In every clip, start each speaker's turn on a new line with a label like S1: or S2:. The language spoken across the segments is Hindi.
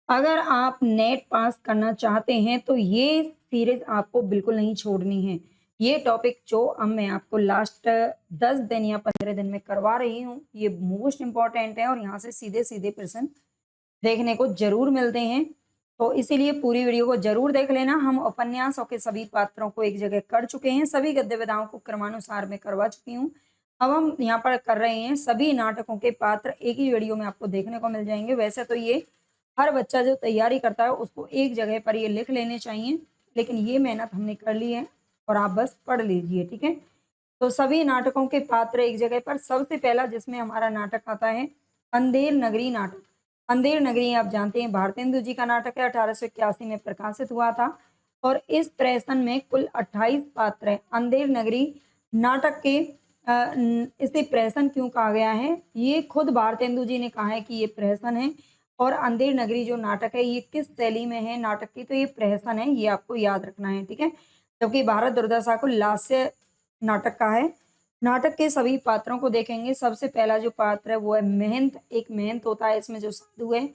S1: अगर आप नेट पास करना चाहते हैं तो ये सीरीज आपको बिल्कुल नहीं छोड़नी है। ये टॉपिक जो अब मैं आपको लास्ट 10 दिन या 15 दिन में करवा रही हूँ, ये मोस्ट इम्पोर्टेंट है और यहाँ से सीधे-सीधे प्रश्न देखने को ज़रूर मिलते हैं। तो इसीलिए पूरी वीडियो को ज़रूर देख लेना। हम उपन्यासों के सभी पात्रों को एक जगह कर चुके हैं, सभी गद्य विधाओं को क्रमानुसार मैं करवा चुकी हूँ। अब हम यहाँ पर कर रहे हैं सभी नाटकों के पात्र एक ही वीडियो में आपको देखने को मिल जाएँगे। वैसे तो ये हर बच्चा जो तैयारी करता है उसको एक जगह पर ये लिख लेने चाहिए, लेकिन ये मेहनत हमने कर ली है और आप बस पढ़ लीजिए, ठीक है? तो सभी नाटकों के पात्र एक जगह पर सबसे पहला जिसमें हमारा नाटक आता है अंधेर नगरी नाटक। अंधेर नगरी आप जानते हैं भारतेंदु जी का नाटक है, 1881 में प्रकाशित हुआ था और इस प्रहसन में कुल 28 पात्र हैं। अंधेर नगरी नाटक के इसे प्रहसन क्यों कहा गया है? ये खुद भारतेंदु जी ने कहा है कि ये प्रहसन है और अंधेर नगरी जो नाटक है ये किस शैली में है नाटक की, तो ये प्रहसन है, ये आपको याद रखना है, ठीक है? जबकि भारत दुर्दशा को लास्य नाटक का है। नाटक के सभी पात्रों को देखेंगे। सबसे पहला जो पात्र है वो है महंत। एक महंत होता है इसमें जो साधु है।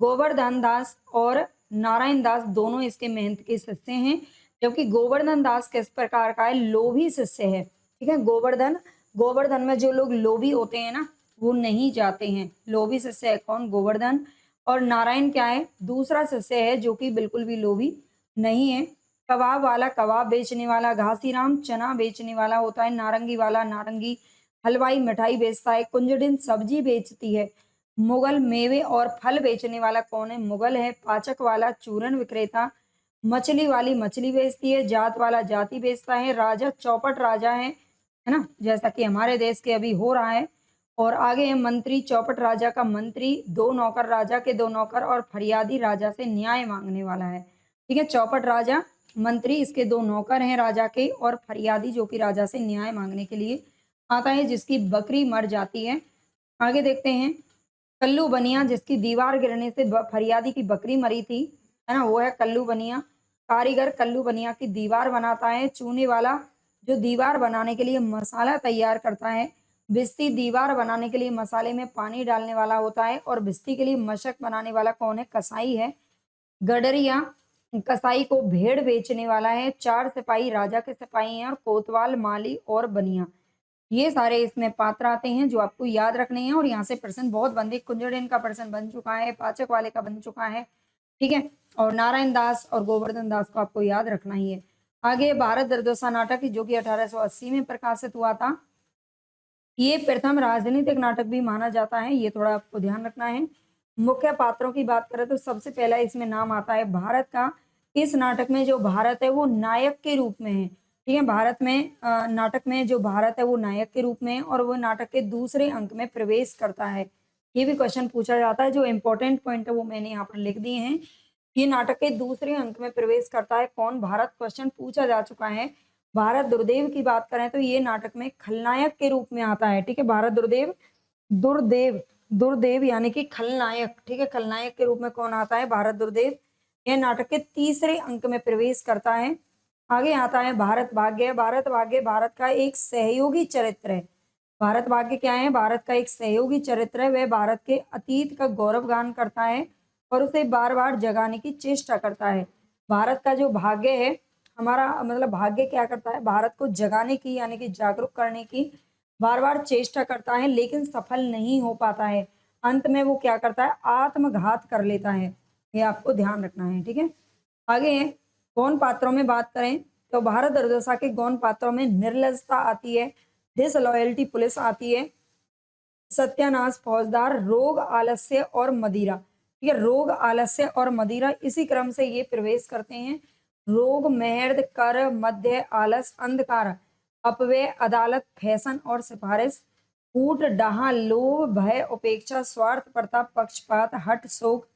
S1: गोवर्धन दास और नारायण दास दोनों इसके महंत के शिष्य हैं। जबकि गोवर्धन दास किस प्रकार का है? लोभी शिष्य है। ठीक है, गोवर्धन गोवर्धन में जो लोग लोभी होते हैं ना वो नहीं जाते हैं। लोभी शिष्य है कौन? गोवर्धन। और नारायण क्या है? दूसरा शिष्य है जो कि बिल्कुल भी लोभी नहीं है। कबाब वाला कबाब बेचने वाला घासीराम, चना बेचने वाला होता है नारंगी वाला नारंगी, हलवाई मिठाई बेचता है, कुंजड़िन सब्जी बेचती है, मुगल मेवे और फल बेचने वाला कौन है? मुगल है। पाचक वाला चूरन विक्रेता, मछली वाली मछली बेचती है, जात वाला जाति बेचता है, राजा चौपट राजा है ना, जैसा कि हमारे देश के अभी हो रहा है। और आगे है मंत्री, चौपट राजा का मंत्री, दो नौकर राजा के दो नौकर और फरियादी राजा से न्याय मांगने वाला है। ठीक है, चौपट राजा, मंत्री इसके दो नौकर हैं राजा के और फरियादी जो कि राजा से न्याय मांगने के लिए आता है जिसकी बकरी मर जाती है। आगे देखते हैं कल्लू बनिया जिसकी दीवार गिरने से फरियादी की बकरी मरी थी, है ना, वो है कल्लू बनिया। कारीगर कल्लू बनिया की दीवार बनाता है। चूने वाला जो दीवार बनाने के लिए मसाला तैयार करता है। भिस्ती दीवार बनाने के लिए मसाले में पानी डालने वाला होता है और भिस्ती के लिए मशक बनाने वाला कौन है? कसाई है। गडरिया कसाई को भेड़ बेचने वाला है। चार सिपाही राजा के सिपाही हैं और कोतवाल माली और बनिया, ये सारे इसमें पात्र आते हैं जो आपको याद रखने हैं और यहाँ से प्रश्न बहुत बनते। कुंजड़िन का प्रश्न बन चुका है, पाचक वाले का बन चुका है, ठीक है, और नारायण दास और गोवर्धन दास को आपको याद रखना ही है। आगे भारत दुर्दशा नाटक जो कि 1880 में प्रकाशित हुआ था। ये प्रथम राजनीतिक नाटक भी माना जाता है, ये थोड़ा आपको ध्यान रखना है। मुख्य पात्रों की बात करें तो सबसे पहला इसमें नाम आता है भारत का। इस नाटक में जो भारत है वो नायक के रूप में है। ठीक है, भारत में नाटक में जो भारत है वो नायक के रूप में है और वो नाटक के दूसरे अंक में प्रवेश करता है। ये भी क्वेश्चन पूछा जाता है। जो इंपॉर्टेंट पॉइंट है वो मैंने यहाँ पर लिख दिए हैं। ये नाटक के दूसरे अंक में प्रवेश करता है कौन? भारत। क्वेश्चन पूछा जा चुका है। भारत दुर्देव की बात करें तो ये नाटक में खलनायक के रूप में आता है। ठीक है, भारत दुर्देव, दुर्देव दुर्देव यानी कि खलनायक। ठीक है, खलनायक के रूप में कौन आता है? भारत दुर्देव। यह नाटक के तीसरे अंक में प्रवेश करता है। आगे आता है भारत भाग्य। भारत भाग्य भारत का एक सहयोगी चरित्र है। भारत भाग्य क्या है? भारत का एक सहयोगी चरित्र है। वह भारत के अतीत का गौरवगान करता है और उसे बार बार जगाने की चेष्टा करता है। भारत का जो भाग्य है, हमारा मतलब भाग्य क्या करता है? भारत को जगाने की यानी कि जागरूक करने की बार बार चेष्टा करता है लेकिन सफल नहीं हो पाता है। अंत में वो क्या करता है? आत्मघात कर लेता है। ये आपको ध्यान रखना है, ठीक है। आगे है गौण पात्रों में बात करें तो भारत दुर्दशा के गौण पात्रों में निर्लजता आती है, डिसलॉयल्टी पुलिस आती है, सत्यानाश फौजदार, रोग आलस्य और मदिरा। ठीक है, रोग आलस्य और मदिरा इसी क्रम से ये प्रवेश करते हैं। रोग मेहर्द कर मध्य आलस अंधकार अपव्यय अदालत फैशन और सिफारिश फूट डहा लोभ भय उपेक्षा स्वार्थ प्रताप पक्षपात हट शोक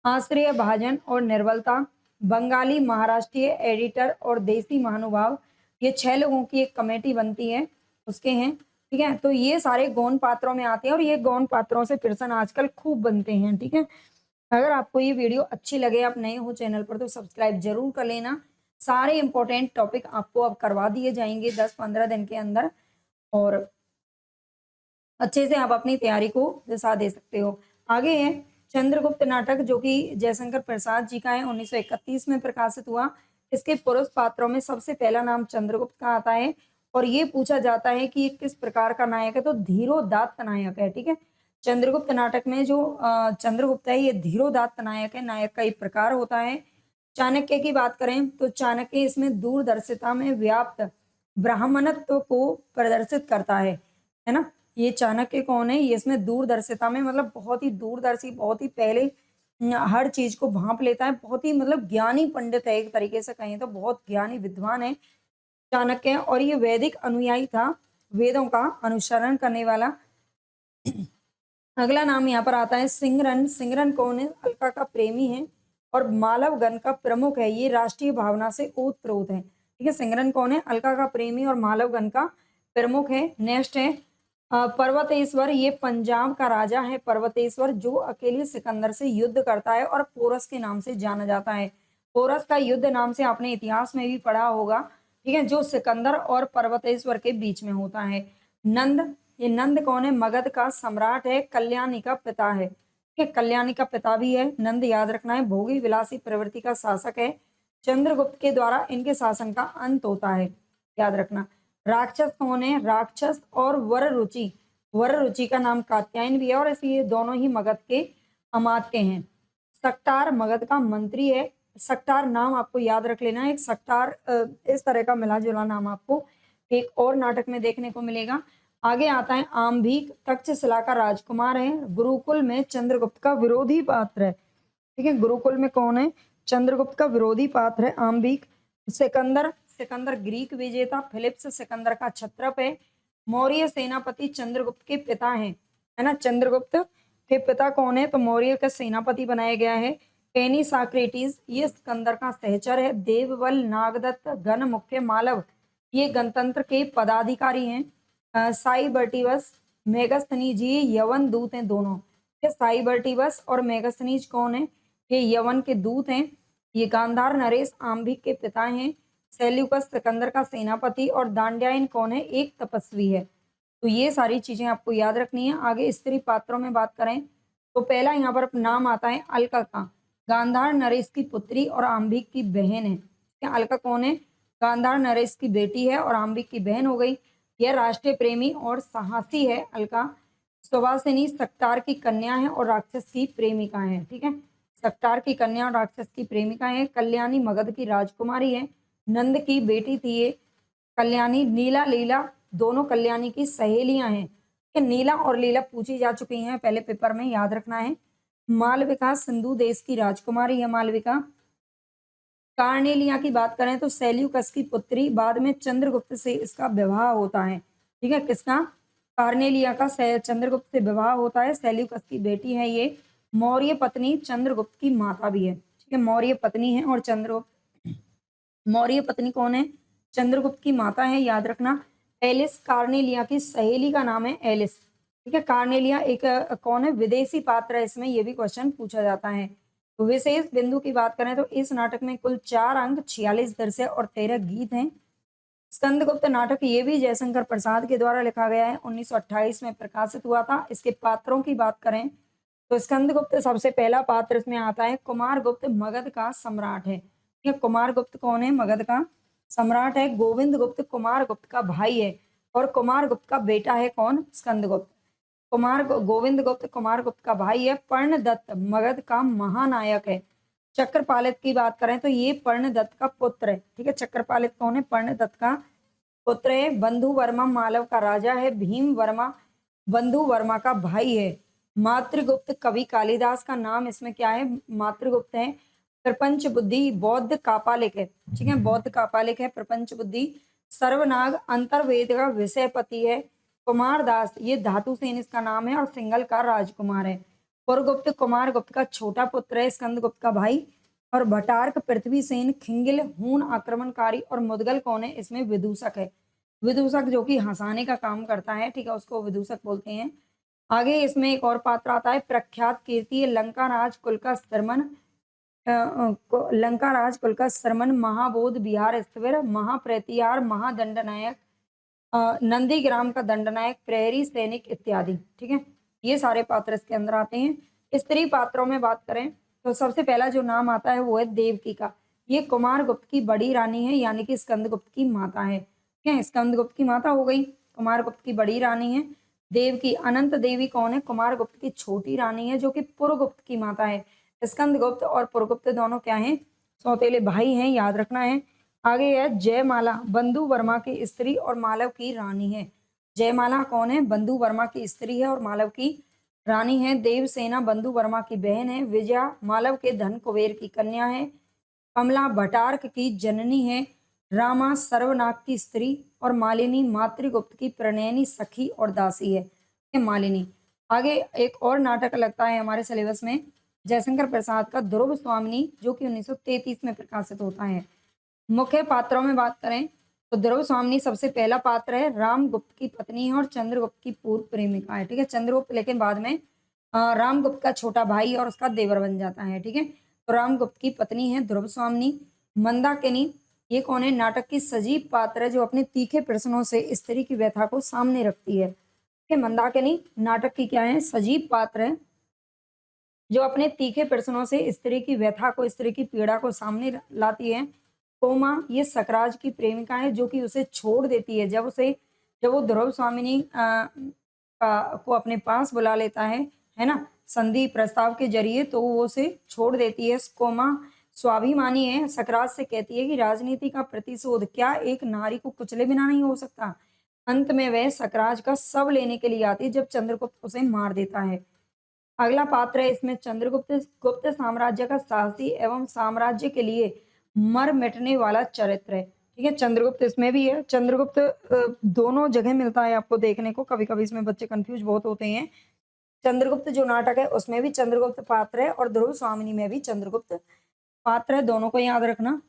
S1: आश्रय भाजन और निर्बलता बंगाली महाराष्ट्रीय एडिटर और देसी महानुभाव, ये 6 लोगों की एक कमेटी बनती है उसके हैं। ठीक है, तो ये सारे गौण पात्रों में आते हैं और ये गौण पात्रों से प्रश्न आजकल खूब बनते हैं। ठीक है, अगर आपको ये वीडियो अच्छी लगे, आप नए हो चैनल पर तो सब्सक्राइब जरूर कर लेना। सारे इंपॉर्टेंट टॉपिक आपको अब करवा दिए जाएंगे 10-15 दिन के अंदर और अच्छे से आप अपनी तैयारी को दिशा दे सकते हो। आगे है चंद्रगुप्त नाटक जो कि जयशंकर प्रसाद जी का है, 1931 में प्रकाशित हुआ। इसके पुरुष पात्रों में सबसे पहला नाम चंद्रगुप्त का आता है और ये पूछा जाता है कि ये किस प्रकार का नायक है, तो धीरोदात्त नायक है। ठीक है, चंद्रगुप्त नाटक में जो चंद्रगुप्त है ये धीरोदात्त नायक है। नायक का एक प्रकार होता है। चाणक्य की बात करें तो चाणक्य इसमें दूरदर्शिता में व्याप्त ब्राह्मणत्व को प्रदर्शित करता है ना। ये चाणक्य कौन है, ये इसमें दूरदर्शिता में मतलब बहुत ही दूरदर्शी, बहुत ही पहले हर चीज को भांप लेता है, बहुत ही मतलब ज्ञानी पंडित है, एक तरीके से कहें तो बहुत ज्ञानी विद्वान है चाणक्य। और ये वैदिक अनुयायी था, वेदों का अनुसरण करने वाला। अगला नाम यहाँ पर आता है सिंगरन। सिंगरन कौन है, अलका का प्रेमी है और मालवगण का प्रमुख है। ये राष्ट्रीय भावना से ओतप्रोत है। ठीक है, सिंगरन कौन है, अलका का प्रेमी और मालवगण का प्रमुख है। नेक्स्ट है पर्वतेश्वर। ये पंजाब का राजा है पर्वतेश्वर, जो अकेले सिकंदर से युद्ध करता है और पोरस के नाम से जाना जाता है। पोरस का युद्ध नाम से आपने इतिहास में भी पढ़ा होगा। ठीक है, जो सिकंदर और पर्वतेश्वर के बीच में होता है। नंद, ये नंद कौन है, मगध का सम्राट है, कल्याणी का पिता है। ठीक है, कल्याणी का पिता भी है, नंद याद रखना है। भोगी विलासी प्रवृत्ति का शासक है। चंद्रगुप्त के द्वारा इनके शासन का अंत होता है, याद रखना। राक्षस कौन है, राक्षस और वर रुचि। वर रुचि का नाम कात्यायन भी है और इसलिए दोनों ही मगध के अमात्य हैं। सक्टार मगध का मंत्री है। सक्टार नाम आपको याद रख लेना है। एक सक्टार इस तरह का मिला जुला नाम आपको एक और नाटक में देखने को मिलेगा। आगे आता है आम्भीक, तक्षशिला का राजकुमार है, गुरुकुल में चंद्रगुप्त का विरोधी पात्र है। ठीक है, गुरुकुल में कौन है, चंद्रगुप्त का विरोधी पात्र है आम्भीक। सिकंदर, सिकंदर ग्रीक विजेता फिलिप्स सिकंदर का छत्रप है। मौर्य सेनापति चंद्रगुप्त के पिता हैं, है ना। चंद्रगुप्त के पिता कौन है, तो मौर्य का सेनापति बनाया गया है। पेनी साक्रेटिस, ये सिकंदर का सहचर है। देवबल, नागदत्त, गण मुख्य, मालव, ये गणतंत्र के पदाधिकारी हैं। साइबर्टिवस, मेगस्थनीज, ये यवन दूत हैं दोनों। साइबर्टिवस और मेगस्थनीज कौन है, ये यवन के दूत हैं। ये गांधार नरेश आम्भिक के पिता हैं। सेल्यूकस सिकंदर का सेनापति और दांड्यायन कौन है, एक तपस्वी है। तो ये सारी चीजें आपको याद रखनी है। आगे स्त्री पात्रों में बात करें तो पहला यहाँ पर नाम आता है अलका का। गांधार नरेश की पुत्री और आम्भिक की बहन है। क्या अलका कौन है, गांधार नरेश की बेटी है और आम्भिक की बहन हो गई। यह राष्ट्रीय प्रेमी और साहसी है अलका। सुवासिनी सक्टार की कन्या है और राक्षस की प्रेमिका है। ठीक है, सक्टार की कन्या और राक्षस की प्रेमिका है। कल्याणी मगध की राजकुमारी है, नंद की बेटी थी ये कल्याणी। नीला, लीला, दोनों कल्याणी की सहेलियां हैं। नीला और लीला पूछी जा चुकी हैं पहले पेपर में, याद रखना है। मालविका, सिंधु देश की राजकुमारी है मालविका। कार्नेलिया की बात करें तो सेल्यूकस की पुत्री, बाद में चंद्रगुप्त से इसका विवाह होता है। ठीक है, किसका, कार्नेलिया का चंद्रगुप्त से विवाह होता है। सेल्यूकस की बेटी है ये। मौर्य पत्नी, चंद्रगुप्त की माता भी है। ठीक है, मौर्य पत्नी है और चंद्रगुप्त, मौर्य पत्नी कौन है, चंद्रगुप्त की माता है, याद रखना। एलिस, कार्नेलिया की सहेली का नाम है एलिस। ठीक है, कार्नेलिया एक कौन है, विदेशी पात्र है, इसमें ये भी क्वेश्चन पूछा जाता है। तो विशेष बिंदु की बात करें तो इस नाटक में कुल 4 अंक, 46 दृश्य और 13 गीत हैं। स्कंदगुप्त नाटक ये भी जयशंकर प्रसाद के द्वारा लिखा गया है, 1928 में प्रकाशित हुआ था। इसके पात्रों की बात करें तो स्कंदगुप्त सबसे पहला पात्र इसमें आता है कुमारगुप्त, मगध का सम्राट है। ठीक है, कुमारगुप्त कौन है, मगध का सम्राट है। गोविंद गुप्त कुमारगुप्त का भाई है और कुमारगुप्त का बेटा है कौन, स्कंदगुप्त। गोविंद गुप्त कुमारगुप्त का भाई है। पर्णदत्त मगध का महानायक है। चक्रपालित की बात करें तो ये पर्णदत्त का पुत्र है। ठीक है, चक्रपालित कौन है, पर्णदत्त का पुत्र है। बंधु वर्मा मालव का राजा है। भीम वर्मा बंधु वर्मा का भाई है। मातृगुप्त, कवि कालिदास का नाम इसमें क्या है, मातृगुप्त है। प्रपंच बुद्धि बौद्ध कापालिक है। ठीक है, बौद्ध कापालिक है प्रपंच बुद्धि। सर्वनाग अंतर्वेद का विषयपति है। कुमार दास, ये धातु सेन इसका नाम है और सिंगल का राजकुमार है। पुरगुप्त कुमारगुप्त का छोटा पुत्र है, स्कंदगुप्त का भाई। और भटार्क पृथ्वी सेन, खिंगिल हून आक्रमणकारी और मुदगल कौन है, इसमें विदूषक है। विदूषक जो कि हंसाने का काम करता है, ठीक है, उसको विदूषक बोलते हैं। आगे इसमें एक और पात्र आता है प्रख्यात कीर्ति, लंका राज कुल का सरमन, लंका राज कुल का सरमन, महाबोध बिहार स्थिर, महाप्रतिहार, महादंडनायक, नंदीग्राम का दंडनायक, प्रहरी सैनिक इत्यादि। ठीक है, ये सारे पात्र इसके अंदर आते हैं। स्त्री पात्रों में बात करें तो सबसे पहला जो नाम आता है वो है देवकी का। ये कुमारगुप्त की बड़ी रानी है, यानी कि स्कंदगुप्त की माता है। ठीक है, स्कंदगुप्त की माता हो गई, कुमारगुप्त की बड़ी रानी है। देवकी, अनंत देवी कौन है? कुमारगुप्त की छोटी रानी है, जो कि पुरगुप्त की माता है। स्कंदगुप्त और पुरगुप्त दोनों क्या हैं? सौतेले भाई हैं, याद रखना है। आगे है जयमाला, बंधु वर्मा की स्त्री और मालव की रानी है। जयमाला कौन है? बंधु वर्मा की स्त्री है और मालव की रानी है। देवसेना बंधु वर्मा की बहन है। विजया मालव के धन कुबेर की कन्या है। कमला भटार्क की जननी है। रामा सर्वनाग की स्त्री और मालिनी मातृगुप्त की प्रणयनी सखी और दासी है। ये मालिनी। आगे एक और नाटक लगता है हमारे सिलेबस में, जयशंकर प्रसाद का ध्रुव स्वामिनी, जो कि 1933 में प्रकाशित होता है। मुख्य पात्रों में बात करें तो ध्रुव स्वामिनी सबसे पहला पात्र है, रामगुप्त की पत्नी है और चंद्रगुप्त की पूर्व प्रेमिका है। ठीक है, चंद्रगुप्त लेकिन बाद में रामगुप्त का छोटा भाई और उसका देवर बन जाता है। ठीक है, तो रामगुप्त की पत्नी है ध्रुव स्वामिनी। मंदाकिनी, ये कौन है? नाटक की सजीव पात्र है, जो अपने तीखे प्रश्नों से स्त्री की व्यथा को सामने रखती है। ठीक है, मंदाकिनी नाटक की क्या है? सजीव पात्र है, जो अपने तीखे प्रश्नों से स्त्री की व्यथा को, स्त्री की पीड़ा को सामने लाती है। कोमा, ये सकराज की प्रेमिका है, जो कि उसे छोड़ देती है जब वो ध्रुव स्वामिनी को अपने पास बुला लेता है ना, संधि प्रस्ताव के जरिए, तो वो उसे छोड़ देती है। कोमा स्वाभिमानी है, सकराज से कहती है कि राजनीति का प्रतिशोध क्या एक नारी को कुचले बिना नहीं हो सकता। अंत में वह सकराज का शव लेने के लिए आती है, जब चंद्रगुप्त उसे मार देता है। अगला पात्र है इसमें गुप्त साम्राज्य का साहसी एवं साम्राज्य के लिए मर मिटने वाला चरित्र है। ठीक है, चंद्रगुप्त इसमें भी है। चंद्रगुप्त दोनों जगह मिलता है आपको देखने को, कभी कभी इसमें बच्चे कंफ्यूज बहुत होते हैं। चंद्रगुप्त जो नाटक है उसमें भी चंद्रगुप्त पात्र है और ध्रुव स्वामिनी में भी चंद्रगुप्त पात्र है, दोनों को याद रखना।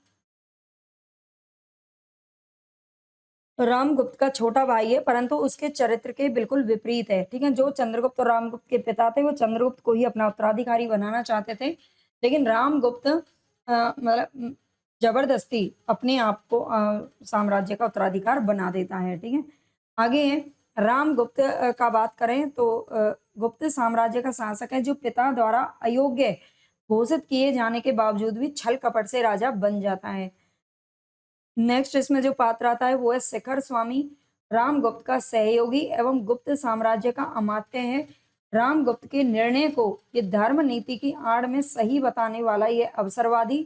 S1: रामगुप्त का छोटा भाई है, परंतु उसके चरित्र के बिल्कुल विपरीत है। ठीक है, जो चंद्रगुप्त और रामगुप्त के पिता थे, वो चंद्रगुप्त को ही अपना उत्तराधिकारी बनाना चाहते थे, लेकिन रामगुप्त मतलब जबरदस्ती अपने आप को साम्राज्य का उत्तराधिकार बना देता है। ठीक है, आगे है रामगुप्त का बात करें तो गुप्त साम्राज्य का शासक है, जो पिता द्वारा अयोग्य घोषित किए जाने के बावजूद भी छल कपट से राजा बन जाता है। नेक्स्ट इसमें जो पात्र आता है वो है शिखर स्वामी, रामगुप्त का सहयोगी एवं गुप्त साम्राज्य का अमात्य है। रामगुप्त के निर्णय को ये धर्म नीति की आड़ में सही बताने वाला ये अवसरवादी,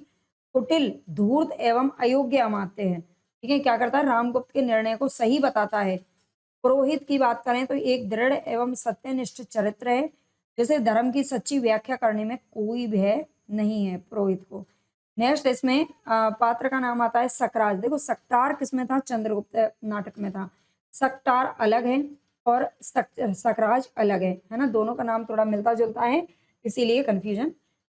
S1: कुटिल, धूर्त एवं अयोग्य अमात्य है। ठीक है, क्या करता है? रामगुप्त के निर्णय को सही बताता है। पुरोहित की बात करें तो एक दृढ़ एवं सत्यनिष्ठ चरित्र है, जिसे धर्म की सच्ची व्याख्या करने में कोई भय नहीं है पुरोहित को। नेक्स्ट इसमें पात्र का नाम आता है सकराज। देखो सकटार किसमें था? चंद्रगुप्त नाटक में था। सकटार अलग है और सकराज अलग है ना, दोनों का नाम थोड़ा मिलता जुलता है, इसीलिए कंफ्यूजन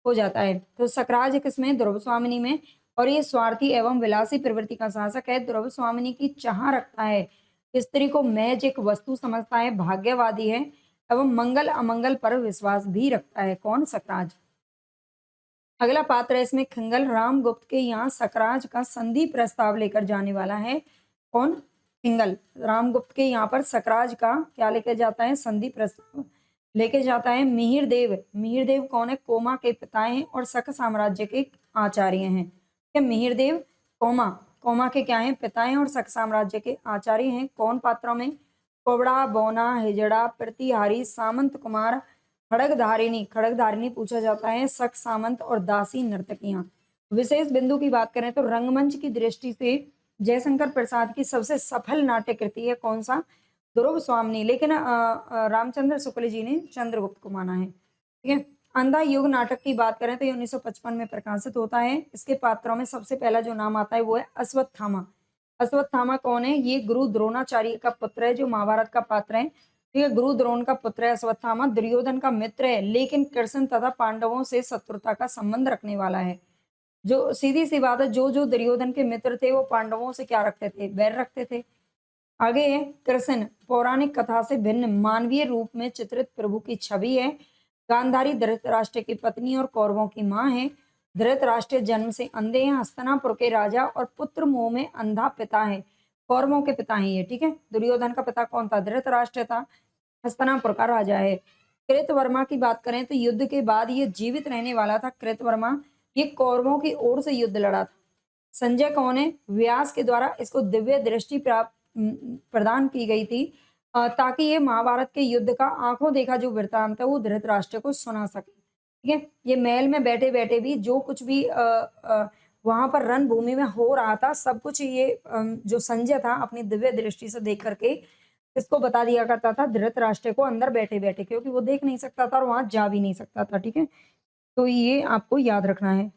S1: हो जाता है। तो सकराज किसमें? ध्रुव स्वामिनी में। और ये स्वार्थी एवं विलासी प्रवृत्ति का शासक है, ध्रुव स्वामिनी की चाह रखता है, स्त्री को महज एक वस्तु समझता है, भाग्यवादी है एवं मंगल अमंगल पर विश्वास भी रखता है। कौन? सकराज। अगला पात्र है इसमें खंगल, रामगुप्त के यहाँ सकराज का संधि प्रस्ताव लेकर जाने वाला है। कौन? खिंगल। रामगुप्त के यहाँ पर सकराज का क्या लेकर जाता है? संधि प्रस्ताव लेके जाता है। मिहिर देव, मिहिर देव कौन है? कोमा के पिता हैं और शक साम्राज्य के आचार्य हैं। क्या? मिहिर देव कोमा, कोमा के क्या हैं? पिता हैं और शक साम्राज्य के आचार्य हैं। कौन पात्रों में? कोबड़ा, बोना, हिजड़ा, प्रतिहारी, सामंत कुमार, खड़गधारिणी, खड़गधारिणी पूछा जाता है, शक सामंत और दासी नर्तकियां। विशेष बिंदु की बात करें तो रंगमंच की दृष्टि से जयशंकर प्रसाद की सबसे सफल नाट्य कृति है कौन सा? ध्रुव स्वामिनी, लेकिन रामचंद्र शुक्ल जी ने चंद्रगुप्त को माना है। ठीक है, अंधा युग नाटक की बात करें तो ये 1955 में प्रकाशित होता है। इसके पात्रों में सबसे पहला जो नाम आता है वो है अश्वत्थामा। अश्वत्थामा कौन है? ये गुरु द्रोणाचार्य का पुत्र है, जो महाभारत का पात्र है। ठीक है, गुरु द्रोण का पुत्र है अश्वत्थामा, दुर्योधन का मित्र है, लेकिन कृष्ण तथा पांडवों से शत्रुता का संबंध रखने वाला है। जो सीधी सी बात है, जो दुर्योधन के मित्र थे वो पांडवों से क्या रखते थे? बैर रखते थे। आगे है कृष्ण, पौराणिक कथा से भिन्न मानवीय रूप में चित्रित प्रभु की छवि है। गांधारी धृतराष्ट्र की पत्नी और कौरवों की मां है। धृतराष्ट्र जन्म से अंधे हैं, हस्तिनापुर के राजा और पुत्र मोह में अंधा पिता है। कौरवों के पिता हैं ये। ठीक है, दुर्योधन का पिता कौन था? धृतराष्ट्र था, हस्तिनापुर का राजा है। कृतवर्मा की बात करें तो युद्ध के बाद ये जीवित रहने वाला था कृतवर्मा। ये कौरवों की ओर से युद्ध लड़ा था। संजय कौन है? व्यास के द्वारा इसको दिव्य दृष्टि प्रदान की गई थी, ताकि ये महाभारत के युद्ध का आंखों देखा जो वृत्तांत है वो धृतराष्ट्र को सुना सके। ठीक है, ये महल में बैठे बैठे भी जो कुछ भी वहां पर रणभूमि में हो रहा था सब कुछ ये जो संजय था अपनी दिव्य दृष्टि से देख करके इसको बता दिया करता था धृतराष्ट्र को अंदर बैठे बैठे, क्योंकि वो देख नहीं सकता था और वहां जा भी नहीं सकता था। ठीक है, तो ये आपको याद रखना है।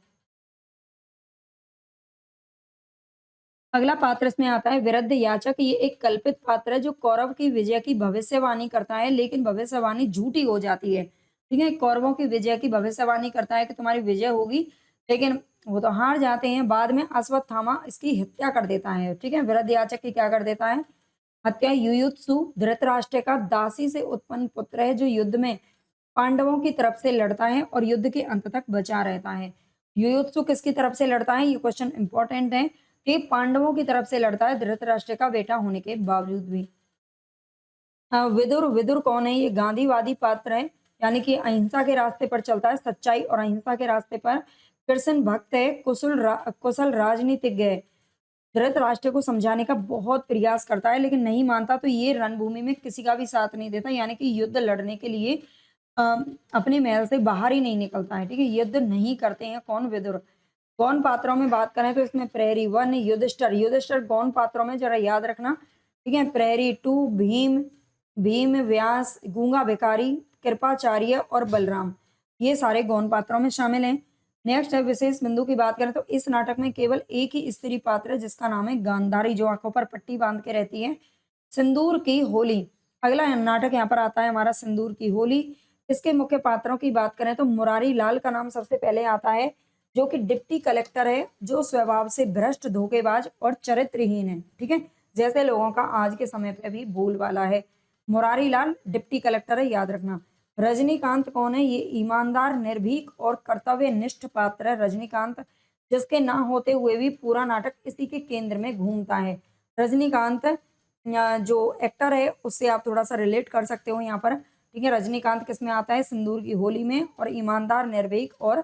S1: अगला पात्र इसमें आता है विरुद्ध याचक। ये एक कल्पित पात्र है जो कौरव की विजय की भविष्यवाणी करता है, लेकिन भविष्यवाणी झूठी हो जाती है। ठीक है, कौरवों की विजय की भविष्यवाणी करता है कि तुम्हारी विजय होगी, लेकिन वो तो हार जाते हैं। बाद में अश्वत्थामा इसकी हत्या कर देता है। ठीक है, विरुद्ध याचक की क्या कर देता है? हत्या। युयुत्सु धृतराष्ट्र का दासी से उत्पन्न पुत्र है जो युद्ध में पांडवों की तरफ से लड़ता है और युद्ध के अंत तक बचा रहता है। युयुत्सु किसकी तरफ से लड़ता है? ये क्वेश्चन इंपॉर्टेंट है कि पांडवों की तरफ से लड़ता है धृतराष्ट्र का बेटा होने के बावजूद भी। विदुर। विदुर कौन है? ये गांधीवादी पात्र है, यानी कि अहिंसा के रास्ते पर चलता है, सच्चाई और अहिंसा के रास्ते पर कृष्ण भक्त है, कुशल राजनीतिज्ञ है। धृतराष्ट्र को समझाने का बहुत प्रयास करता है लेकिन नहीं मानता, तो ये रणभूमि में किसी का भी साथ नहीं देता, यानी कि युद्ध लड़ने के लिए अपने महल से बाहर ही नहीं निकलता है। ठीक है, युद्ध नहीं करते हैं। कौन? विदुर। गौण पात्रों में बात करें तो इसमें प्रहरी 1 युधिष्ठिर। युधिष्ठिर गौण पात्रों में जरा याद रखना। ठीक है, प्रहरी 2 भीम, भीम व्यास, गूंगा भिखारी, कृपाचार्य और बलराम, ये सारे गौण पात्रों में शामिल हैं। नेक्स्ट है विशेष बिंदु की बात करें तो इस नाटक में केवल एक ही स्त्री पात्र है जिसका नाम है गांधारी, जो आंखों पर पट्टी बांध के रहती है। सिंदूर की होली। अगला नाटक यहाँ पर आता है हमारा सिंदूर की होली। इसके मुख्य पात्रों की बात करें तो मुरारी लाल का नाम सबसे पहले आता है, जो कि डिप्टी कलेक्टर है, जो स्वभाव से भ्रष्ट, धोखेबाज और चरित्रहीन है। ठीक है, जैसे लोगों का आज के समय पे भी बोलबाला है। मुरारी लाल डिप्टी कलेक्टर है, याद रखना। रजनीकांत कौन है? ये ईमानदार, निर्भीक और कर्तव्यनिष्ठ पात्र है रजनीकांत, जिसके ना होते हुए भी पूरा नाटक इसी के केंद्र में घूमता है। रजनीकांत जो एक्टर है उससे आप थोड़ा सा रिलेट कर सकते हो यहाँ पर। ठीक है, रजनीकांत किस में आता है? सिंदूर की होली में। और ईमानदार, निर्भीक और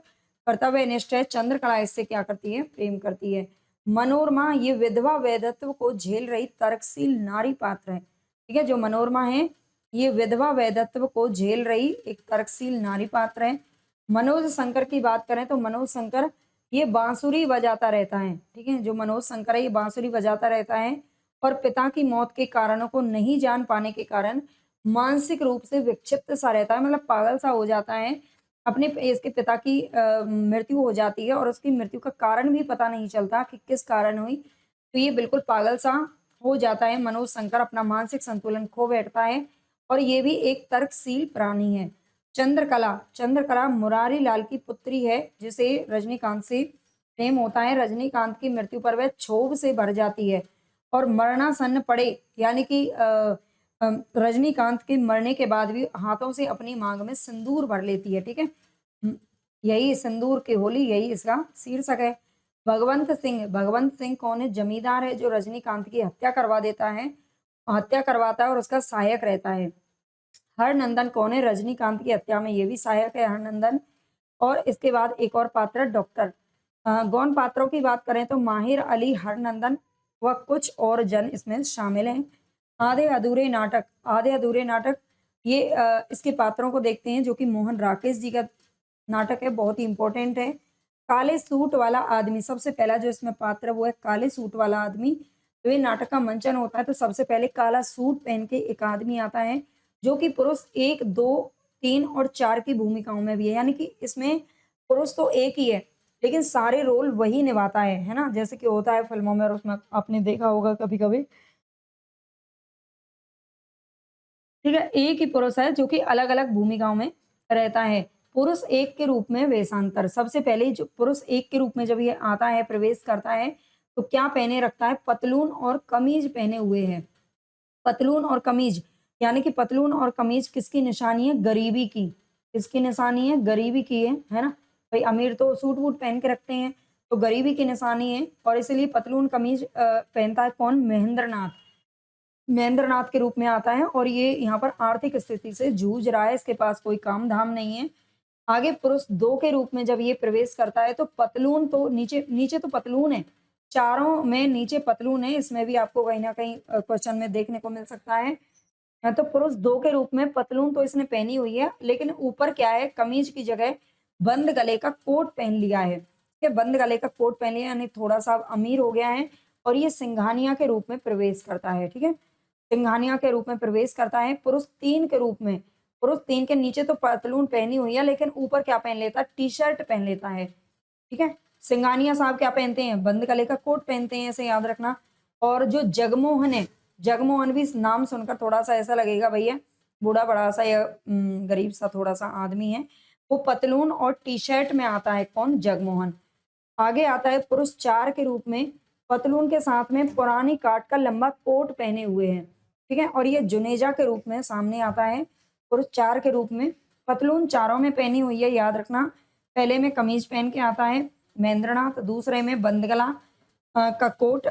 S1: कर्तव्यनिष्ठ है। चंद्रकला इससे क्या करती है? प्रेम करती है। मनोरमा, ये विधवा वैधत्व को झेल रही तर्कशील नारी पात्र है। ठीक है, जो मनोरमा है ये विधवा वैधत्व को झेल रही एक तर्कशील नारी पात्र है। मनोज शंकर की बात करें तो मनोज शंकर ये बांसुरी बजाता रहता है। ठीक है, जो मनोज शंकर है ये बांसुरी बजाता रहता है और पिता की मौत के कारणों को नहीं जान पाने के कारण मानसिक रूप से विक्षिप्त सा रहता है, मतलब पागल सा हो जाता है। अपने इसके पिता की मृत्यु हो जाती है और उसकी मृत्यु का कारण भी पता नहीं चलता कि किस कारण हुई, तो ये बिल्कुल पागल सा हो जाता है। मनोज शंकर अपना मानसिक संतुलन खो बैठता है और ये भी एक तर्कशील प्राणी है। चंद्रकला। चंद्रकला मुरारी लाल की पुत्री है जिसे रजनीकांत से प्रेम होता है। रजनीकांत की मृत्यु पर वह क्षोभ से भर जाती है और मरणासन्न पड़े, यानी कि रजनीकांत के मरने के बाद भी हाथों से अपनी मांग में सिंदूर भर लेती है। ठीक है, यही सिंदूर की होली, यही इसका शीर्षक है। भगवंत सिंह। भगवंत सिंह कौन है? जमींदार है जो रजनीकांत की हत्या करवा देता है, हत्या करवाता है और उसका सहायक रहता है। हरनंदन कौन है? रजनीकांत की हत्या में ये भी सहायक है हरनंदन। और इसके बाद एक और पात्र डॉक्टर। गौण पात्रों की बात करें तो माहिर अली, हरनंदन व कुछ और जन इसमें शामिल हैं। आधे अधूरे नाटक। आधे अधूरे नाटक ये इसके पात्रों को देखते हैं, जो कि मोहन राकेश जी का नाटक है, बहुत ही इंपॉर्टेंट है। काले सूट वाला आदमी, सबसे पहला जो इसमें पात्र है वो है काले सूट वाला आदमी। तो ये नाटक का मंचन होता है तो सबसे पहले काला सूट पहन के एक आदमी आता है, जो कि पुरुष 1, 2, 3 और 4 की भूमिकाओं में भी है, यानी कि इसमें पुरुष तो एक ही है लेकिन सारे रोल वही निभाता है ना, जैसे कि होता है फिल्मों में और उसमें आपने देखा होगा कभी कभी। ठीक है, एक ही पुरुष है जो कि अलग अलग भूमिकाओं में रहता है। पुरुष एक के रूप में वेशांतर। सबसे पहले जो पुरुष एक के रूप में जब ये आता है, प्रवेश करता है, तो क्या पहने रखता है? पतलून और कमीज पहने हुए है। पतलून और कमीज, यानी कि पतलून और कमीज किसकी निशानी है? गरीबी की। किसकी निशानी है? गरीबी की है ना। भाई अमीर तो सूट वूट पहन के रखते हैं, तो गरीबी की निशानी है और इसलिए पतलून कमीज पहनता है कौन? महेंद्र नाथ। महेंद्रनाथ के रूप में आता है और ये यहाँ पर आर्थिक स्थिति से जूझ रहा है, इसके पास कोई काम धाम नहीं है। आगे पुरुष 2 के रूप में जब ये प्रवेश करता है तो पतलून तो नीचे नीचे तो पतलून है, चारों में नीचे पतलून है, इसमें भी आपको कहीं न कहीं क्वेश्चन में देखने को मिल सकता है। तो पुरुष 2 के रूप में पतलून तो इसने पहनी हुई है, लेकिन ऊपर क्या है, कमीज की जगह बंद गले का कोट पहन लिया है। ठीक है, बंद गले का कोट पहन लिया यानी थोड़ा-सा अमीर हो गया है और ये सिंघानिया के रूप में प्रवेश करता है। ठीक है, सिंघानिया के रूप में प्रवेश करता है। पुरुष 3 के रूप में, पुरुष 3 के नीचे तो पतलून पहनी हुई है, लेकिन ऊपर क्या पहन लेता है, टी-शर्ट पहन लेता है। ठीक है, सिंघानिया साहब क्या पहनते हैं, बंद गले का कोट पहनते हैं, ऐसे याद रखना। और जो जगमोहन है, जगमोहन भी नाम सुनकर थोड़ा-सा ऐसा लगेगा भैया बूढ़ा बड़ा सा या गरीब सा थोड़ा-सा आदमी है। वो पतलून और टी-शर्ट में आता है, कौन, जगमोहन। आगे आता है पुरुष 4 के रूप में, पतलून के साथ में पुरानी काट का लंबा कोट पहने हुए हैं। ठीक है, और ये जुनेजा के रूप में सामने आता है, पुरुष 4 के रूप में। पतलून चारों में पहनी हुई है, याद रखना। पहले में कमीज पहन के आता है महेंद्रनाथ, दूसरे में बंदगला का कोट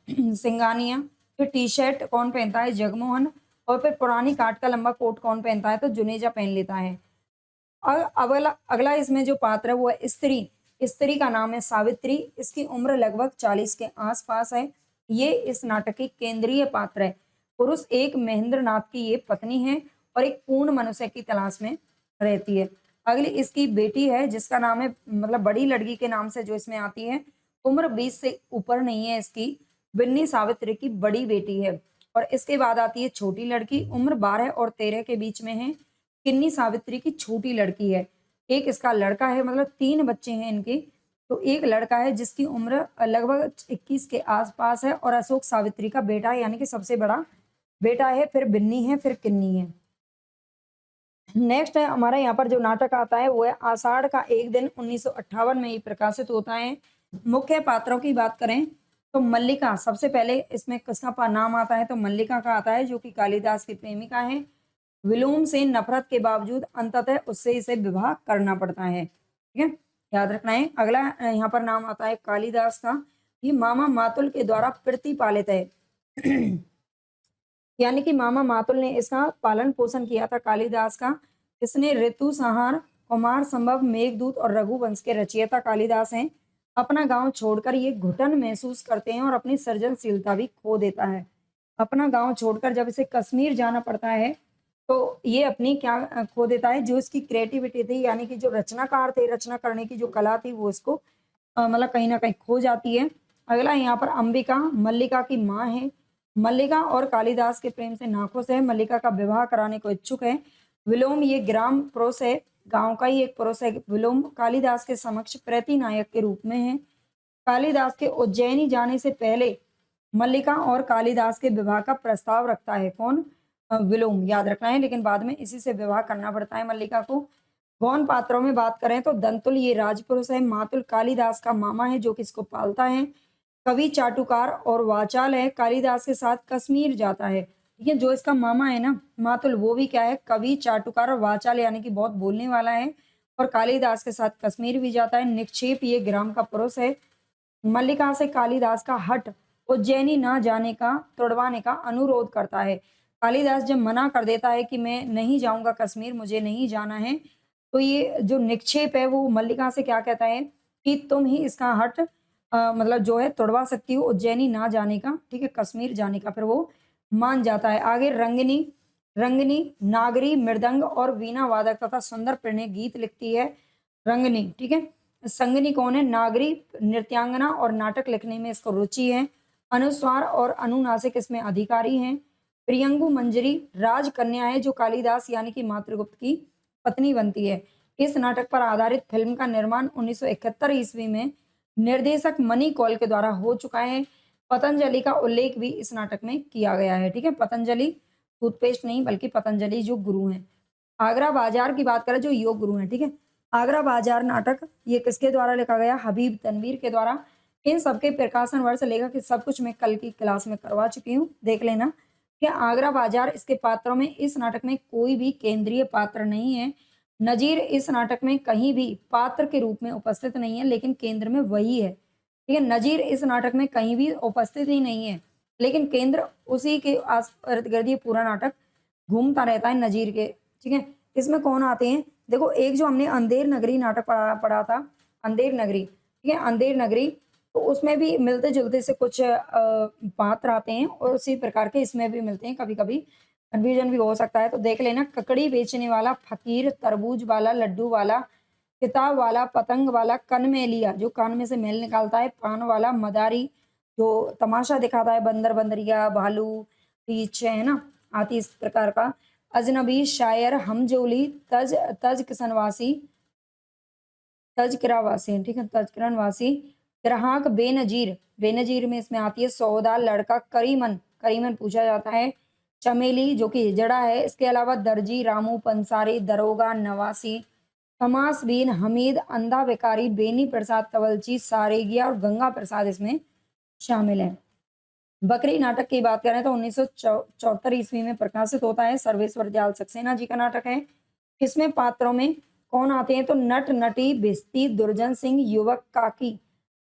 S1: सिंघानिया, फिर टी-शर्ट कौन पहनता है, जगमोहन, और फिर पुरानी काट का लंबा कोट कौन पहनता है, तो जुनेजा पहन लेता है। अगला अगला इसमें जो पात्र है वो है स्त्री। स्त्री का नाम है सावित्री, इसकी उम्र लगभग 40 के आसपास है। ये इस नाटक की केंद्रीय पात्र है। पुरुष एक महेंद्रनाथ की ये पत्नी है और एक पूर्ण मनुष्य की तलाश में रहती है। अगली इसकी बेटी है जिसका नाम है, मतलब बड़ी लड़की के नाम से जो इसमें आती है, उम्र 20 से ऊपर नहीं है इसकी, बिन्नी सावित्री की बड़ी बेटी है। और इसके बाद आती है छोटी लड़की, उम्र 12 और 13 के बीच में है, किन्नी सावित्री की छोटी लड़की है। एक इसका लड़का है, मतलब 3 बच्चे हैं इनके। तो एक लड़का है जिसकी उम्र लगभग 21 के आसपास है और अशोक सावित्री का बेटा है, यानी कि सबसे बड़ा बेटा है, फिर बिन्नी है, फिर किन्नी है। नेक्स्ट है हमारा यहाँ पर जो नाटक आता है वो है आषाढ़ का एक दिन, 1958 में ये प्रकाशित होता है। मुख्य पात्रों की बात करें तो मल्लिका सबसे पहले इसमें किसका नाम आता है, तो मल्लिका का आता है, जो कि कालिदास की प्रेमिका है। विलोम से नफरत के बावजूद अंततः उससे इसे विवाह करना पड़ता है। ठीक है, याद रखना है। अगला यहाँ पर नाम आता है कालिदास का। ये मामा मातुल के द्वारा प्रतिपालित है यानी कि मामा मातुल ने इसका पालन पोषण किया था कालिदास का। इसने ऋतु संहार, कुमार संभव, मेघदूत और रघुवंश के रचयिता कालिदास हैं। अपना गांव छोड़कर ये घुटन महसूस करते हैं और अपनी सृजनशीलता भी खो देता है। अपना गांव छोड़कर जब इसे कश्मीर जाना पड़ता है तो ये अपनी क्या खो देता है, जो इसकी क्रिएटिविटी थी, यानी कि जो रचनाकार थे, रचना करने की जो कला थी, वो इसको मतलब कहीं ना कहीं खो जाती है। अगला यहाँ पर अंबिका मल्लिका की माँ है। मल्लिका और कालिदास के प्रेम से नाखुश है, मल्लिका का विवाह कराने को इच्छुक है। विलोम ये ग्राम पुरुष है, गांव का ही एक पुरुष है। विलोम कालिदास के समक्ष प्रतिनायक के रूप में है। कालिदास के उज्जैनी जाने से पहले मल्लिका और कालिदास के विवाह का प्रस्ताव रखता है, कौन, विलोम, याद रखना है। लेकिन बाद में इसी से विवाह करना पड़ता है मल्लिका को। गौण पात्रों में बात करें तो दंतुल ये राजपुरुष है, मातुल कालिदास का मामा है जो कि इसको पालता है। कवि चाटुकार और वाचाल है, कालिदास के साथ कश्मीर जाता है। ठीक है, जो इसका मामा है ना मातुल, वो भी क्या है, कवि चाटुकार और वाचाल, यानी कि बहुत बोलने वाला है, और कालिदास के साथ कश्मीर भी जाता है। निक्षेप ये ग्राम का पुरुष है। मल्लिका से कालिदास का हठ उज्जैनी ना जाने का, तुड़वाने का अनुरोध करता है। कालिदास जब मना कर देता है कि मैं नहीं जाऊंगा कश्मीर, मुझे नहीं जाना है, तो ये जो निक्षेप है वो मल्लिका से क्या कहता है कि तुम ही इसका हठ मतलब जो है तुड़वा सकती हो, उज्जैनी ना जाने का, ठीक है, कश्मीर जाने का। फिर वो मान जाता है। आगे रंगिनी, रंगिनी नागरी, मृदंग और वीणा वादक तथा सुंदर प्रणय गीत लिखती है। रंगनी, ठीक है। संगनी कौन है, नागरी नृत्यांगना और नाटक लिखने में इसको रुचि है। अनुस्वार और अनुनासिक इसमें अधिकारी हैं। प्रियंगु मंजरी राजकन्या है जो कालिदास यानी कि मातृगुप्त की पत्नी बनती है। इस नाटक पर आधारित फिल्म का निर्माण 1971 ईस्वी में निर्देशक मनी कौल के द्वारा हो चुका है। पतंजलि का उल्लेख भी इस नाटक में किया गया है। ठीक है, पतंजलि टूथपेस्ट नहीं बल्कि पतंजलि जो गुरु हैं। आगरा बाजार की बात करें जो योग गुरु हैं, ठीक है। आगरा बाजार नाटक ये किसके द्वारा लिखा गया, हबीब तनवीर के द्वारा। इन सबके प्रकाशन वर्ष लेखक सब कुछ मैं कल की क्लास में करवा चुकी हूँ, देख लेना। कि आगरा बाजार इसके पात्रों में इस नाटक में कोई भी केंद्रीय पात्र नहीं है। नजीर इस नाटक में कहीं भी पात्र के रूप में उपस्थित नहीं है, लेकिन केंद्र में वही है। ठीक है, नजीर इस नाटक में कहीं भी उपस्थित ही नहीं है, लेकिन केंद्र उसी के आस इर्द-गिर्द ये पूरा नाटक घूमता रहता है नजीर के, ठीक है? इसमें कौन आते हैं? देखो एक जो हमने अंधेर नगरी नाटक पढ़ा पढ़ा था, अंधेर नगरी, ठीक है? अंधेर नगरी, तो उसमें भी मिलते-जुलते से कुछ पात्र आते हैं और उसी प्रकार के इसमें भी मिलते हैं, कभी-कभी कन्फ्यूजन भी हो सकता है, तो देख लेना। ककड़ी बेचने वाला, फ़कीर, तरबूज वाला, लड्डू वाला, किताब वाला, पतंग वाला, कन में लिया, जो कान में से मेल निकालता है, पान वाला, मदारी, जो तमाशा दिखाता है, बंदर, बंदरिया, भालू, रीछ, है ना? हाथी, इस प्रकार का। अजनबी, शायर, हमजोली, तज किसनवासी, तज़किरावासी, ठीक है? तज़किरनवासी, ग्राहक, बेनज़ीर, बेनज़ीर में इसमें आती है सौदा, लड़का, करीमन, करीमन पूछा जाता है, चमेली जो कि हिजड़ा है, इसके अलावा दर्जी, रामू, पंसारी, दरोगा, नवासी, तमासबीन, हमीद, अंधा भिखारी, बेनी प्रसाद, तवलची, सारेगिया और गंगा प्रसाद इसमें शामिल हैं। बकरी नाटक की बात करें तो 1974 ईस्वी में प्रकाशित होता है, सर्वेश्वर दयाल सक्सेना जी का नाटक है। इसमें पात्रों में कौन आते हैं? तो नट, नटी, भिस्ती, दुर्जन सिंह, युवक, काकी,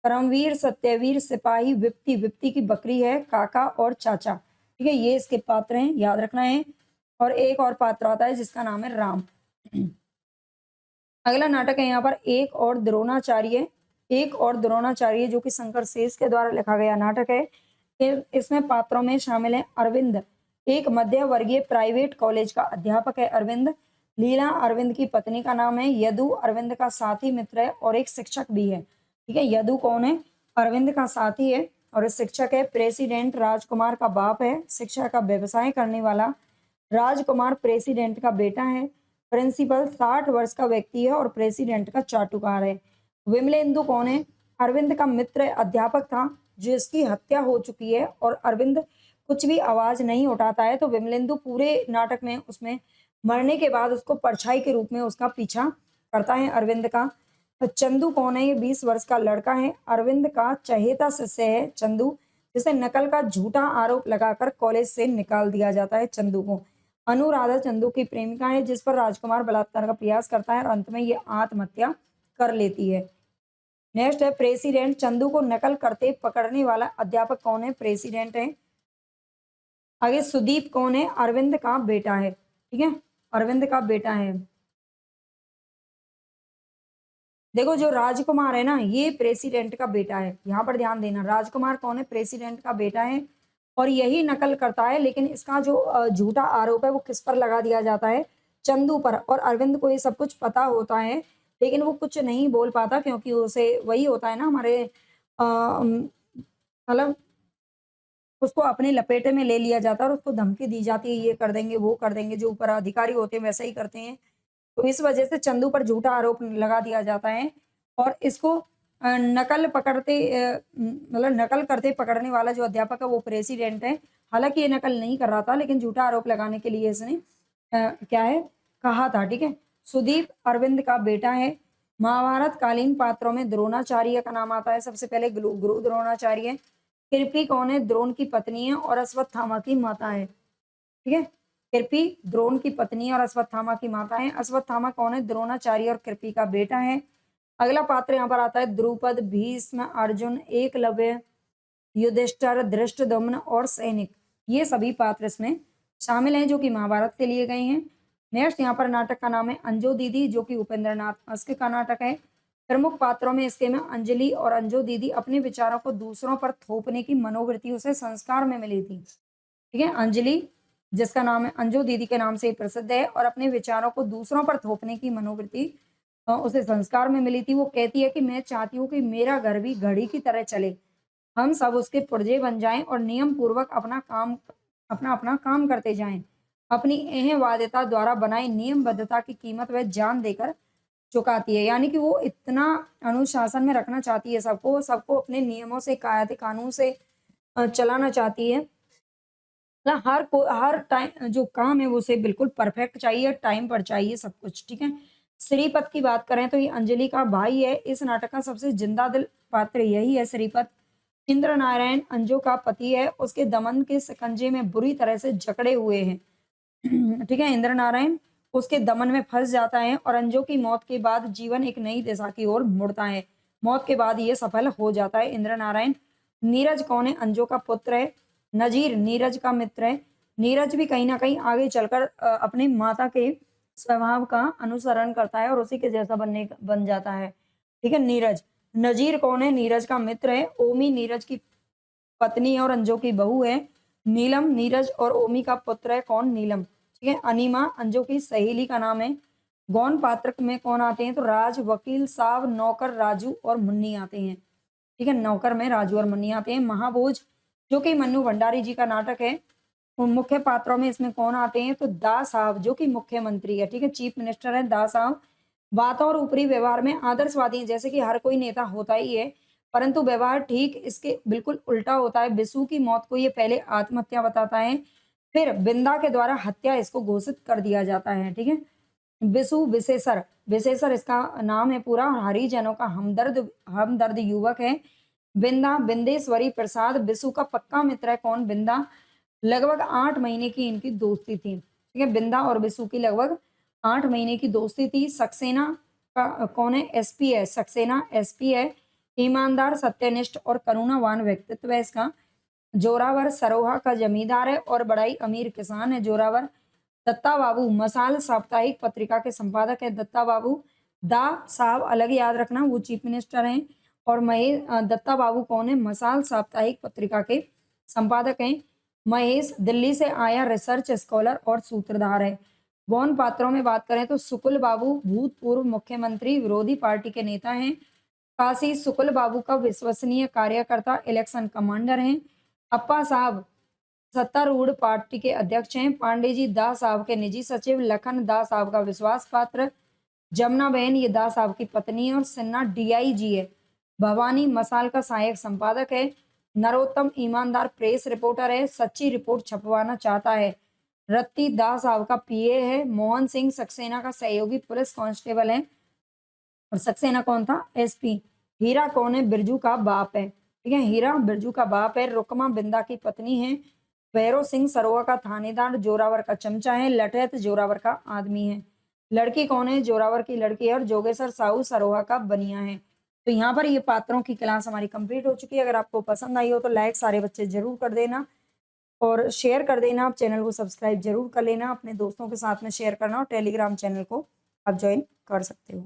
S1: परमवीर, सत्यवीर, सिपाही, विप्ती, विप्ती की बकरी है, काका और चाचा, ठीक है? ये इसके पात्र हैं, याद रखना है। और एक और पात्र आता है जिसका नाम है राम। अगला नाटक है यहाँ पर एक और द्रोणाचार्य, एक और द्रोणाचार्य, जो कि शंकर शेष के द्वारा लिखा गया नाटक है। फिर इसमें पात्रों में शामिल है अरविंद, एक मध्य वर्गीय प्राइवेट कॉलेज का अध्यापक है अरविंद। लीला अरविंद की पत्नी का नाम है, यदु अरविंद का साथी मित्र है और एक शिक्षक भी है, ठीक है? यदु कौन है? अरविंद का साथी है और शिक्षक है। प्रेसिडेंट राजकुमार का बाप है, शिक्षा का व्यवसाय करने वाला। राजकुमार प्रेसिडेंट का बेटा है। प्रिंसिपल 60 वर्ष का व्यक्ति है और प्रेसिडेंट का चाटुकार है। विमलेंदु कौन है? अरविंद का मित्र अध्यापक था जिसकी हत्या हो चुकी है और अरविंद कुछ भी आवाज नहीं उठाता है, तो विमलेंदु पूरे नाटक में उसमें मरने के बाद उसको परछाई के रूप में उसका पीछा करता है अरविंद का। तो चंदू कौन है? ये 20 वर्ष का लड़का है, अरविंद का चहेता शिष्य है चंदू, जिसे नकल का झूठा आरोप लगाकर कॉलेज से निकाल दिया जाता है चंदू को। अनुराधा चंदू की प्रेमिका है जिस पर राजकुमार बलात्कार का प्रयास करता है और अंत में ये आत्महत्या कर लेती है। नेक्स्ट है प्रेसिडेंट, चंदू को नकल करते पकड़ने वाला अध्यापक कौन है? प्रेसिडेंट है। आगे सुदीप कौन है? अरविंद का बेटा है, ठीक है? अरविंद का बेटा है। देखो जो राजकुमार है ना, ये प्रेसिडेंट का बेटा है, यहाँ पर ध्यान देना। राजकुमार कौन है? प्रेसिडेंट का बेटा है और यही नकल करता है, लेकिन इसका जो झूठा आरोप है वो किस पर लगा दिया जाता है? चंदू पर। और अरविंद को ये सब कुछ पता होता है, लेकिन वो कुछ नहीं बोल पाता क्योंकि उसे वही होता है ना, हमारे मतलब उसको अपने लपेटे में ले लिया जाता है और उसको धमकी दी जाती है, ये कर देंगे, वो कर देंगे, जो ऊपर अधिकारी होते हैं वैसा ही करते हैं। तो इस वजह से चंदू पर झूठा आरोप लगा दिया जाता है और इसको नकल पकड़ते मतलब नकल करते पकड़ने वाला जो अध्यापक है वो प्रेसिडेंट है। हालाँकि ये नकल नहीं कर रहा था, लेकिन झूठा आरोप लगाने के लिए इसने क्या है, कहा था, ठीक है? सुदीप अरविंद का बेटा है। महाभारत कालीन पात्रों में द्रोणाचार्य का नाम आता है सबसे पहले, गुरु द्रोणाचार्य। कृपी कौन है? द्रोण की पत्नी है और अश्वत्थामा की माता है, ठीक है? कृपी द्रोण की पत्नी और अश्वत्थामा की माता है। अश्वत्थामा कौन है? द्रोणाचार्य और कृपी का बेटा है। अगला पात्र यहाँ पर आता है द्रुपद, भीष्म, अर्जुन, एकलव्य, युधिष्ठिर, धृष्टद्युम्न और सैनिक। ये सभी पात्र इसमें शामिल हैं जो कि महाभारत से लिए गए हैं। नेक्स्ट यहाँ पर नाटक का नाम है अंजो दीदी, जो कि उपेंद्र नाथ अस्क का नाटक है। प्रमुख पात्रों में इसके में अंजलि और अंजो दीदी अपने विचारों को दूसरों पर थोपने की मनोवृत्ति उसे संस्कार में मिली थी, ठीक है? अंजलि, जिसका नाम है अंजू दीदी के नाम से प्रसिद्ध है और अपने विचारों को दूसरों पर थोपने की मनोवृत्ति उसे संस्कार में मिली थी। वो कहती है कि मैं चाहती हूँ कि मेरा घर भी घड़ी की तरह चले, हम सब उसके पुर्जे बन जाएं और नियम पूर्वक अपना अपना काम करते जाएं। अपनी एहवादियता द्वारा बनाई नियमबद्धता की कीमत वह जान देकर चुकाती है। यानी कि वो इतना अनुशासन में रखना चाहती है सबको, सबको अपने नियमों से, कायदे कानून से चलाना चाहती है। मतलब हर टाइम जो काम है वो उसे बिल्कुल परफेक्ट चाहिए, टाइम पर चाहिए सब कुछ, ठीक है? श्रीपत की बात करें तो ये अंजलि का भाई है। इस नाटक का सबसे जिंदा दिल पात्र यही है, श्रीपत। इंद्र नारायण अंजू का पति है, उसके दमन के शिकंजे में बुरी तरह से जकड़े हुए हैं। ठीक है? इंद्र नारायण उसके दमन में फंस जाता है और अंजू की मौत के बाद जीवन एक नई दिशा की ओर मुड़ता है। मौत के बाद ये सफल हो जाता है इंद्र नारायण। नीरज कौन है? अंजू का पुत्र है। नजीर नीरज का मित्र है। नीरज भी कहीं न कहीं आगे चलकर अपनी माता के स्वभाव का अनुसरण करता है और उसी के जैसा बन जाता है। ठीक है, नीरज। नजीर कौन है? नीरज का मित्र है। ओमी नीरज की पत्नी और अंजू की बहू है। नीलम नीरज और ओमी का पुत्र है। कौन? नीलम। ठीक है, अनीमा अंजू की सहेली का नाम है। गौण पात्र में कौन आते हैं? तो राज, वकील साहब, नौकर राजू और मुन्नी आते हैं। ठीक है, नौकर में राजू और मुन्नी आते हैं। महाभोज जो कि मन्नू भंडारी जी का नाटक है। उन मुख्य पात्रों में इसमें कौन आते हैं? तो दा साहब जो कि मुख्यमंत्री है। ठीक है, चीफ मिनिस्टर है दा साहब। बातों और ऊपरी व्यवहार में आदर्शवादी हैं, जैसे कि हर कोई नेता होता ही है, परंतु व्यवहार ठीक इसके बिल्कुल उल्टा होता है। बिसु की मौत को ये पहले आत्महत्या बताता है, फिर बिंदा के द्वारा हत्या इसको घोषित कर दिया जाता है। ठीक है, बिसु विशेषर, विशेषर इसका नाम है पूरा। हरिजनों का हमदर्द हमदर्द युवक है। बिंदा बिंदेश्वरी प्रसाद बिसु का पक्का मित्र है। कौन? बिंदा। लगभग 8 महीने की इनकी दोस्ती थी। ठीक है, बिंदा और बिसु की लगभग 8 महीने की दोस्ती थी। सक्सेना का कौन है? एसपी है। सक्सेना एसपी है। ईमानदार, सत्यनिष्ठ और करुणावान व्यक्तित्व है इसका। जोरावर सरोहा का जमींदार है और बड़ा ही अमीर किसान है जोरावर। दत्ता बाबू मसाल साप्ताहिक पत्रिका के संपादक है। दत्ता बाबू, दा साहब अलग याद रखना, वो चीफ मिनिस्टर हैं। और महेश दत्ता बाबू कौन है? मसाल साप्ताहिक पत्रिका के संपादक हैं। महेश दिल्ली से आया रिसर्च स्कॉलर और सूत्रधार है। गौण पात्रों में बात करें तो सुकुल बाबू भूतपूर्व मुख्यमंत्री, विरोधी पार्टी के नेता हैं। काशी सुकुल बाबू का विश्वसनीय कार्यकर्ता, इलेक्शन कमांडर हैं। अप्पा साहब सत्तारूढ़ पार्टी के अध्यक्ष हैं। पांडे जी दास साहब के निजी सचिव। लखन दास साहब का विश्वास पात्र। जमुना बहन ये दास साहब की पत्नी है और सिन्हा डीआईजी है। भवानी मसाल का सहायक संपादक है। नरोत्तम ईमानदार प्रेस रिपोर्टर है, सच्ची रिपोर्ट छपवाना चाहता है। रत्ती दास साहब का पीए है। मोहन सिंह सक्सेना का सहयोगी पुलिस कांस्टेबल है। और सक्सेना कौन था? एसपी। हीरा कौन है? बिरजू का बाप है। ठीक है, हीरा बिरजू का बाप है। रुकमा बिंदा की पत्नी है। भैरव सिंह सरोवा का थानेदार, जोरावर का चमचा है। लठैत जोरावर का आदमी है। लड़की कौन है? जोरावर की लड़की है और जोगेश्वर साहू सरोहा का बनिया है। तो यहाँ पर ये पात्रों की क्लास हमारी कंप्लीट हो चुकी है। अगर आपको पसंद आई हो तो लाइक सारे बच्चे जरूर कर देना और शेयर कर देना। आप चैनल को सब्सक्राइब जरूर कर लेना, अपने दोस्तों के साथ में शेयर करना और टेलीग्राम चैनल को आप ज्वाइन कर सकते हो।